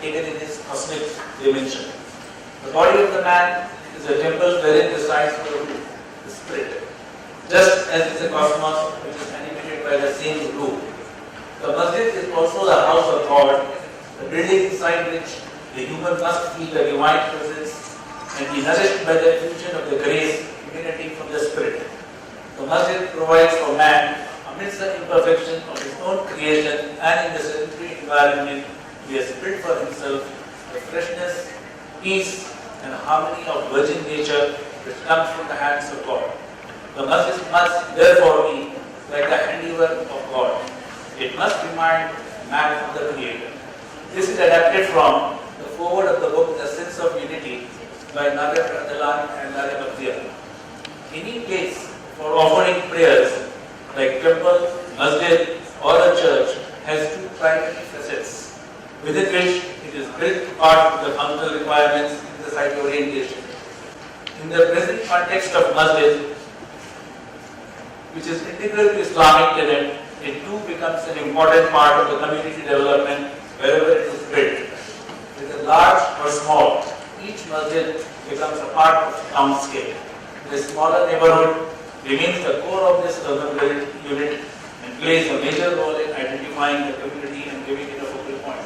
taken in its cosmic dimension. The body of the man is a temple wherein resides the spirit, just as is the cosmos which is animated by the same rule. The masjid is also the house of God, the building inside which the human must feel the divine presence and be nourished by the infusion of the grace emanating from the spirit. The masjid provides for man, amidst the imperfection of his own creation and in the sedentary environment he has built for himself, the freshness, peace and harmony of virgin nature which comes from the hands of God. The masjid must therefore be like the handiwork of God. It must remind man of the Creator. This is adapted from the foreword of the book The Sense of Unity by Nagar and Bakir. Any place for offering prayers like temple, masjid or a church has two primary facets, within which it is built part of the functional requirements in the site orientation. In the present context of masjid, which is integral to Islamic tenet, it too becomes an important part of the community development wherever it is built. Whether large or small, each masjid becomes a part of the townscape. The smaller neighborhood remains the core of this urban unit and plays a major role in identifying the community and giving it a focal point.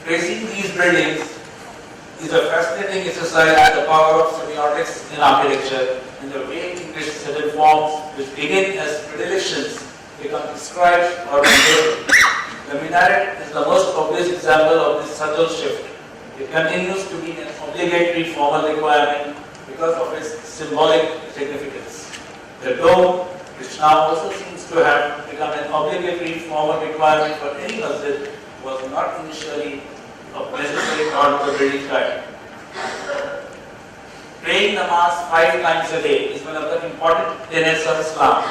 Tracing these buildings is a fascinating exercise in the power of semiotics in architecture and the way in which certain forms which begin as predilections become prescribed or converted. The minaret is the most obvious example of this subtle shift. It continues to be an obligatory formal requirement because of its symbolic significance. The dome, which now also seems to have become an obligatory formal requirement for any masjid, was not initially a necessary part of the building type. Praying namaz 5 times a day is one of the important tenets of Islam.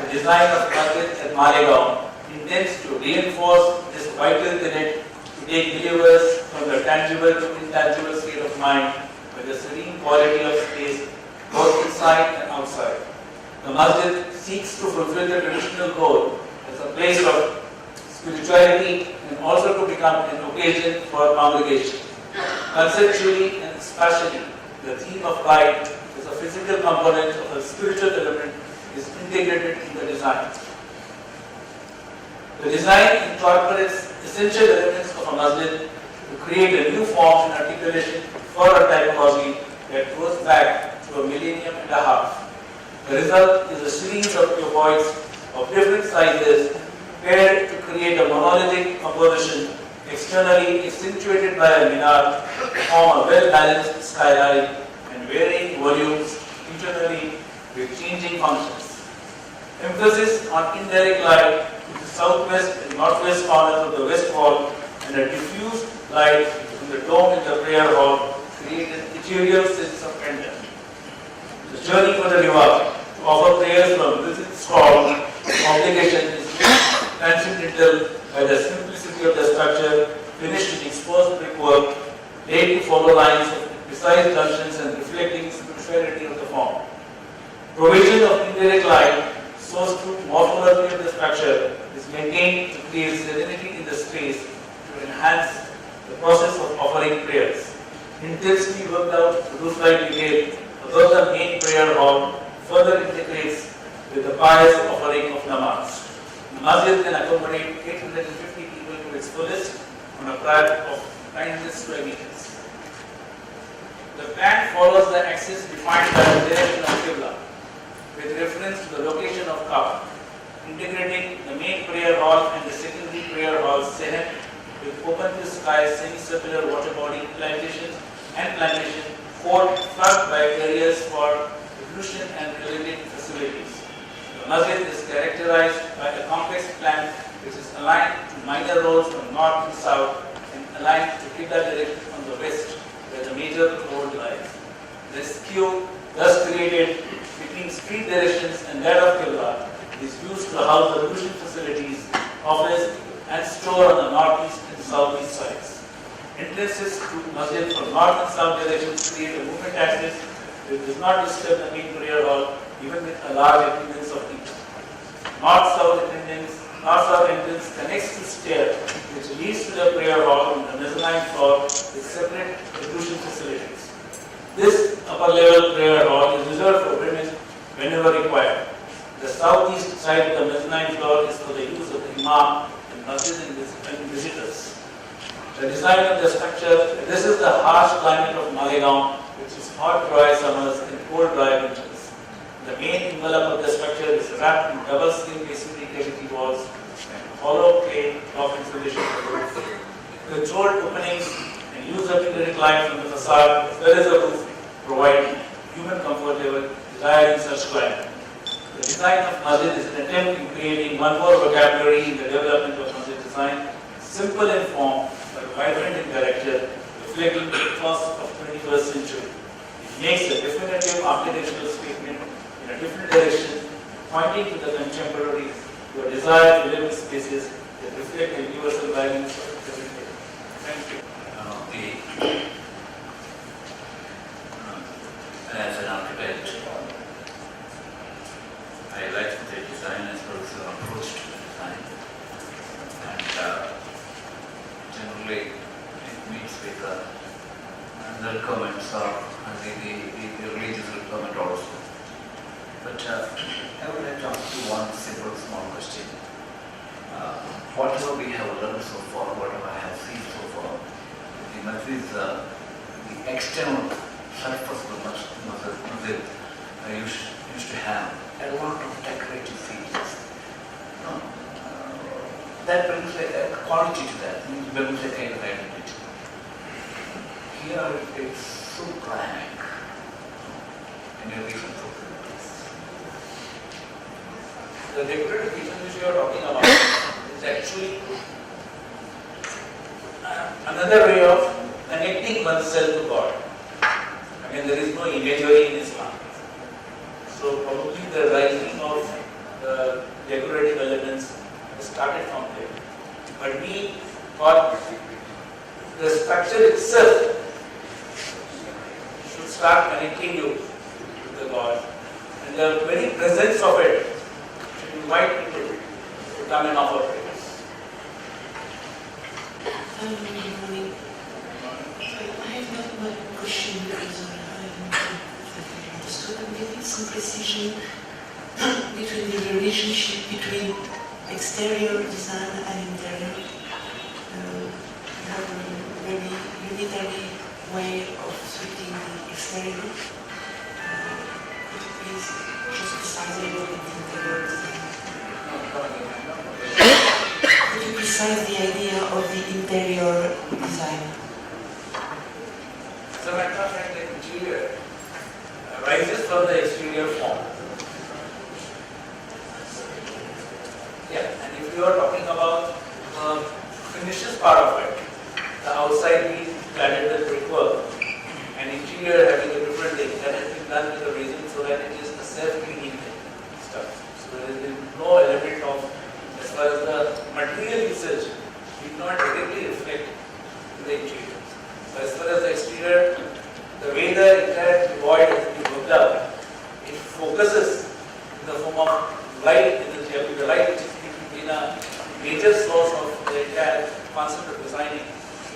The design of masjid at Malegaon intends to reinforce this vital tenet to take believers from the tangible to intangible state of mind with the serene quality of space both inside and outside. The masjid seeks to fulfill the traditional goal as a place of spirituality and also to become an occasion for congregation. Conceptually and spatially, the theme of light as a physical component of a spiritual element is integrated in the design. The design incorporates essential elements of a masjid to create a new form and articulation for a typology that goes back to a millennium and a half. The result is a series of cuboids of different sizes paired to create a monolithic composition externally accentuated by a minar to form a well-balanced skyline and varying volumes internally with changing functions. Emphasis on indirect light to the southwest and northwest corners of the west wall and a diffused light from the dome in the prayer hall create an ethereal sense of grandeur. The journey for the Riva to offer prayers from this scroll obligation is transcendental by the simplicity of the structure, finished with exposed brickwork, laid to follow lines of precise junctions and reflecting spirituality of the form. Provision of indirect light so through morphology of the structure is maintained to create serenity in the space to enhance the process of offering prayers. Intensely worked out roof-like detail above the main prayer hall further integrates with the pious offering of namaz. The masjid can accommodate 850 people to its fullest on a track of 900 square meters. The plan follows the axis defined by the direction of Qibla, with reference to the location of Kaaba, integrating the main prayer hall and the secondary prayer hall Sehet with open to sky semicircular water body plantation flanked by areas for ablution and related facilities. The masjid is characterized by a complex plan which is aligned to minor roads from north to south and aligned to Qibla direction on the west where the major road lies. The skew thus created between street directions and that of Qibla is used to house the ablution facilities, office and store on the northeast and southeast sides. Entrances to masjid from north and south directions create a movement axis which does not disturb the main prayer hall even with a large attendance of people. North-south entrance connects to stair which leads to the prayer hall in the The design of the structure, this is the harsh climate of Malegaon, which is hot, dry summers and cold, dry winters. The main envelope of the structure is wrapped in double skin masonry cavity walls and hollow clay top insulation for the roof. Controlled openings and use of indirect light from the facade as well as the roof provide human comfort level desired in such climate. The design of masjid is an attempt in creating one more vocabulary in the development of masjid design, simple in form but vibrant in character, reflecting the ethos of 21st century. It makes a definitive architectural statement in a different direction, pointing to the contemporaries who are desire to live in spaces that reflect the universal values of the present day. Thank you. As an architect, I like the design as well as the approach to the design. And generally, it meets with the comments and the religious comment also. But I would like to ask you one simple small question. Whatever we have learned so far, whatever I have seen so far, the masjid, the external surface of the masjid used to have a lot of decorative features. That brings a quality to that, it brings a kind of identity. Here it's so blank. Any reason for this? The decorative features which you are talking about is actually another way of connecting oneself to God. I mean, there is no imagery in Islam. So probably the rising of the decorative elements started from there. But we thought the structure itself should start connecting you to the God. And the very presence of it should invite people to come and offer prayers. Good morning. I have not one question because I haven't understood. I'm getting some precision between the relationship between exterior design and interior. You have a very unitary way of treating the exterior. Could you please just precise a little bit the interior design? Could you precise the idea of the interior design? As a matter of fact, the interior arises from the exterior form. Yeah, and if you are talking about the finishes part of it, the outside being cladded with brickwork and interior having a different thing, that has been done with a reason so that it is a self-cleaning stuff. So there has been no element of, as far as the material usage, did not directly reflect in the interior. So as far as the exterior, the way the entire void has been worked out, it focuses in the form of light, the light which is in a major source of the entire concept of designing,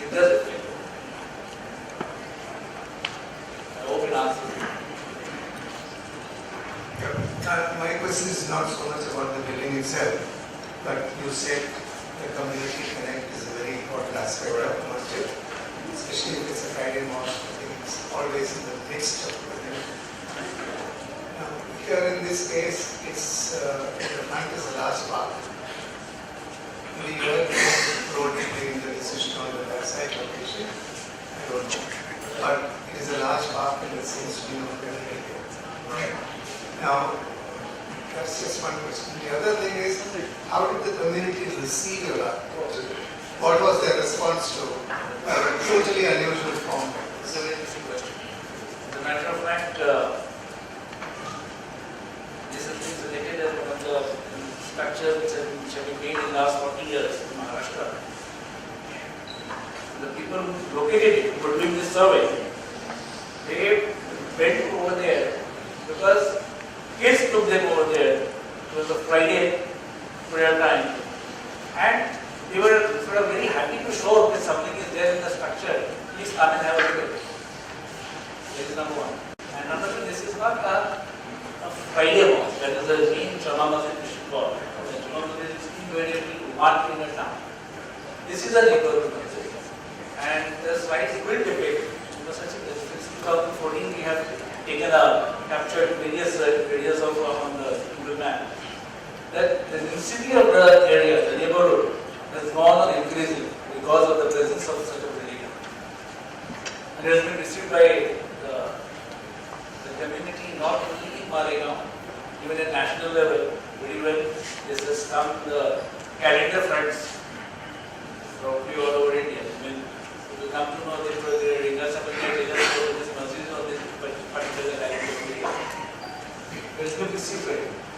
it does reflect. I hope it answers you. My question is not so much about the building itself, but you said the community connect is a very important aspect of the masjid, especially if it's a Friday mosque. I think it's always in the midst of the community. Now, here in this case, it's the front is a large park. We were road between the decision on the website location. I don't know, but it is a large park and it seems to be no community. Right. Now, that's just one question. The other thing is, how did the community receive your art? What was their response to a totally unusual form? It's a very interesting question. As a matter of fact, this has been selected as one of the structures which have been made in the last 40 years in Maharashtra. The people who located it, who were doing this survey, they went over there because kids took them over there. It was a Friday prayer time, and they were sort of very happy to show that something is there in the structure. Please come and have a look at it. This is number one. And number two, this is not a Friday mosque. That is the main Jama Masjid we should call. The Jama Masjid is invariably one in a town. This is a neighborhood masjid. And the slides will depict, since 2014 we have captured various areas of on the Google map, that the density of the area, the neighborhood, has gone on increasing because of the presence of such a building. And it has been received by the community not only in Malaysia, even at national level, very well. This has come to the calendar fronts probably all over India. I mean, you will come to know that there are Ringa Samajay, this masjid or this particular calendar area. It has been received very well.